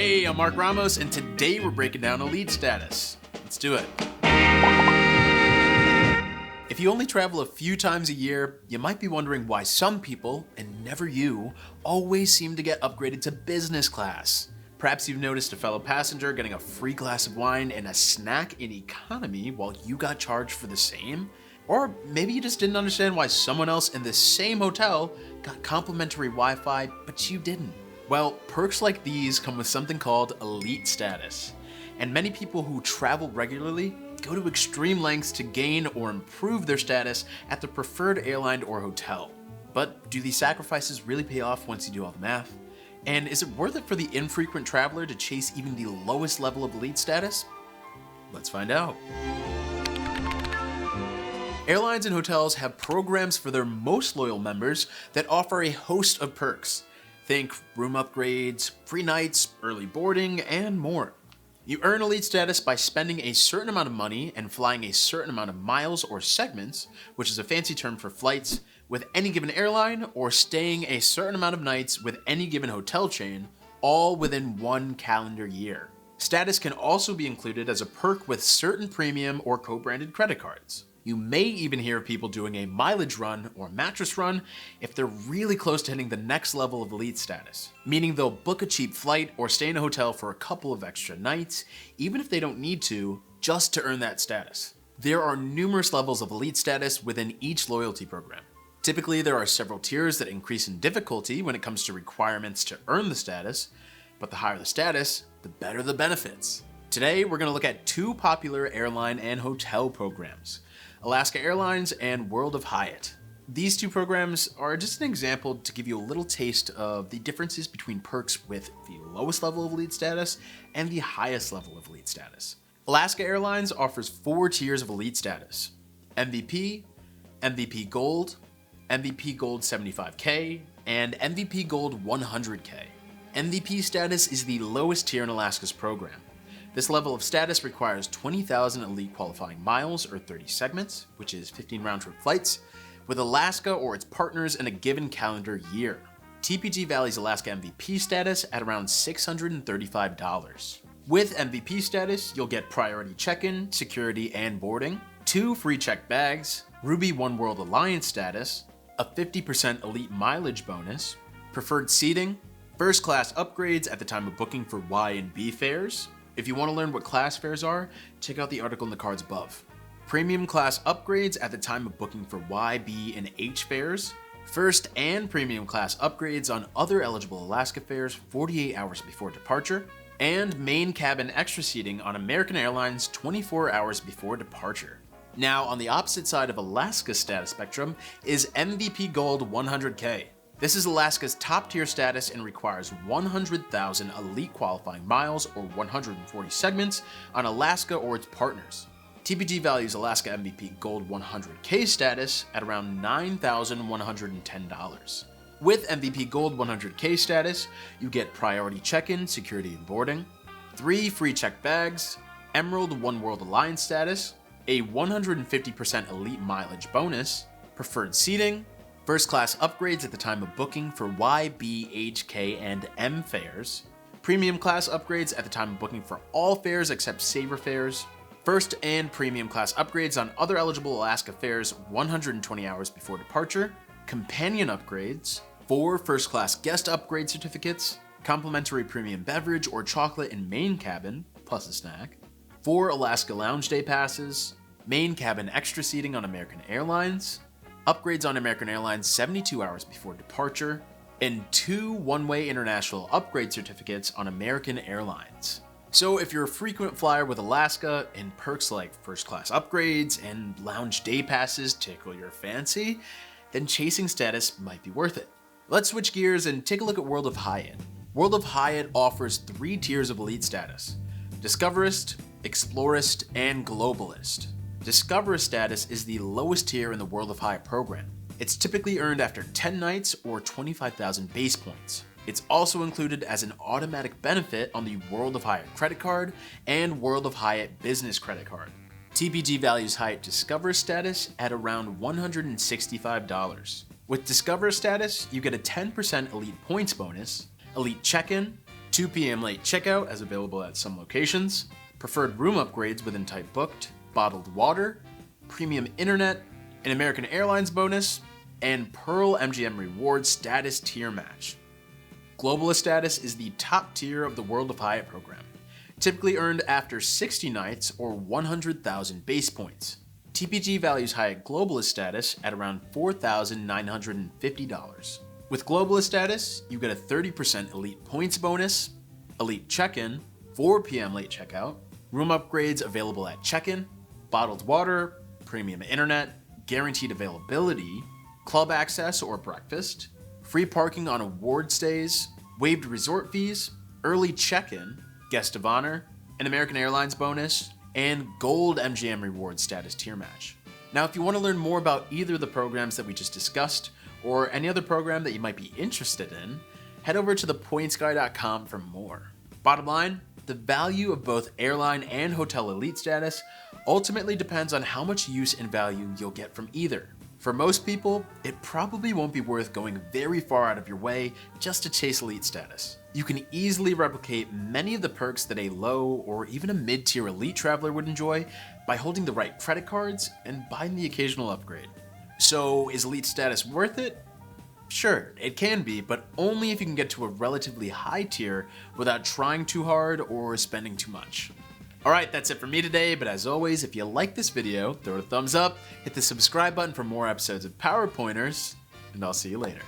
Hey, I'm Marc Ramos, and today we're breaking down elite status. Let's do it. If you only travel a few times a year, you might be wondering why some people, and never you, always seem to get upgraded to business class. Perhaps you've noticed a fellow passenger getting a free glass of wine and a snack in economy while you got charged for the same? Or maybe you just didn't understand why someone else in the same hotel got complimentary Wi-Fi, but you didn't. Well, perks like these come with something called elite status. And many people who travel regularly go to extreme lengths to gain or improve their status at the preferred airline or hotel. But do these sacrifices really pay off once you do all the math? And is it worth it for the infrequent traveler to chase even the lowest level of elite status? Let's find out. Airlines and hotels have programs for their most loyal members that offer a host of perks. Think room upgrades, free nights, early boarding, and more. You earn elite status by spending a certain amount of money and flying a certain amount of miles or segments, which is a fancy term for flights, with any given airline, or staying a certain amount of nights with any given hotel chain, all within one calendar year. Status can also be included as a perk with certain premium or co-branded credit cards. You may even hear of people doing a mileage run or mattress run if they're really close to hitting the next level of elite status, meaning they'll book a cheap flight or stay in a hotel for a couple of extra nights, even if they don't need to, just to earn that status. There are numerous levels of elite status within each loyalty program. Typically, there are several tiers that increase in difficulty when it comes to requirements to earn the status, but the higher the status, the better the benefits. Today, we're going to look at two popular airline and hotel programs: Alaska Airlines and World of Hyatt. These two programs are just an example to give you a little taste of the differences between perks with the lowest level of elite status and the highest level of elite status. Alaska Airlines offers 4 tiers of elite status: MVP, MVP Gold, MVP Gold 75K, and MVP Gold 100K. MVP status is the lowest tier in Alaska's program. This level of status requires 20,000 elite qualifying miles or 30 segments, which is 15 round-trip flights, with Alaska or its partners in a given calendar year. TPG values Alaska MVP status at around $635. With MVP status, you'll get priority check-in, security, and boarding, 2 free checked bags, Ruby One World Alliance status, a 50% elite mileage bonus, preferred seating, first class upgrades at the time of booking for Y and B fares. If you want to learn what class fares are, check out the article in the cards above. Premium class upgrades at the time of booking for Y, B, and H fares. First and premium class upgrades on other eligible Alaska fares 48 hours before departure. And main cabin extra seating on American Airlines 24 hours before departure. Now, on the opposite side of Alaska's status spectrum is MVP Gold 100K. This is Alaska's top tier status and requires 100,000 elite qualifying miles or 140 segments on Alaska or its partners. TPG values Alaska MVP Gold 100K status at around $9,110. With MVP Gold 100K status, you get priority check-in, security, and boarding, 3 free checked bags, Emerald One World Alliance status, a 150% elite mileage bonus, preferred seating, first class upgrades at the time of booking for Y, B, H, K, and M fares, premium class upgrades at the time of booking for all fares except Saver fares, first and premium class upgrades on other eligible Alaska fares 120 hours before departure, companion upgrades, 4 first class guest upgrade certificates, complimentary premium beverage or chocolate in main cabin, plus a snack, 4 Alaska Lounge Day passes, main cabin extra seating on American Airlines, upgrades on American Airlines 72 hours before departure, and 2 one-way international upgrade certificates on American Airlines. So if you're a frequent flyer with Alaska and perks like first class upgrades and lounge day passes tickle your fancy, then chasing status might be worth it. Let's switch gears and take a look at World of Hyatt. World of Hyatt offers 3 tiers of elite status: Discoverist, Explorist, and Globalist. Discoverist status is the lowest tier in the World of Hyatt program. It's typically earned after 10 nights or 25,000 base points. It's also included as an automatic benefit on the World of Hyatt credit card and World of Hyatt business credit card. TPG values Hyatt Discover status at around $165. With Discover status, you get a 10% elite points bonus, elite check-in, 2 p.m. late checkout as available at some locations, preferred room upgrades within type booked, bottled water, premium internet, an American Airlines bonus, and Pearl MGM Rewards status tier match. Globalist status is the top tier of the World of Hyatt program, typically earned after 60 nights or 100,000 base points. TPG values Hyatt Globalist status at around $4,950. With Globalist status, you get a 30% elite points bonus, elite check-in, 4 p.m. late checkout, room upgrades available at check-in, bottled water, premium internet, guaranteed availability, club access or breakfast, free parking on award stays, waived resort fees, early check-in, guest of honor, an American Airlines bonus, and Gold MGM Rewards status tier match. Now, if you want to learn more about either of the programs that we just discussed, or any other program that you might be interested in, head over to thepointsguy.com for more. Bottom line, the value of both airline and hotel elite status ultimately depends on how much use and value you'll get from either. For most people, it probably won't be worth going very far out of your way just to chase elite status. You can easily replicate many of the perks that a low or even a mid-tier elite traveler would enjoy by holding the right credit cards and buying the occasional upgrade. So is elite status worth it? Sure, it can be, but only if you can get to a relatively high tier without trying too hard or spending too much. Alright, that's it for me today, but as always, if you like this video, throw it a thumbs up, hit the subscribe button for more episodes of PowerPointers, and I'll see you later.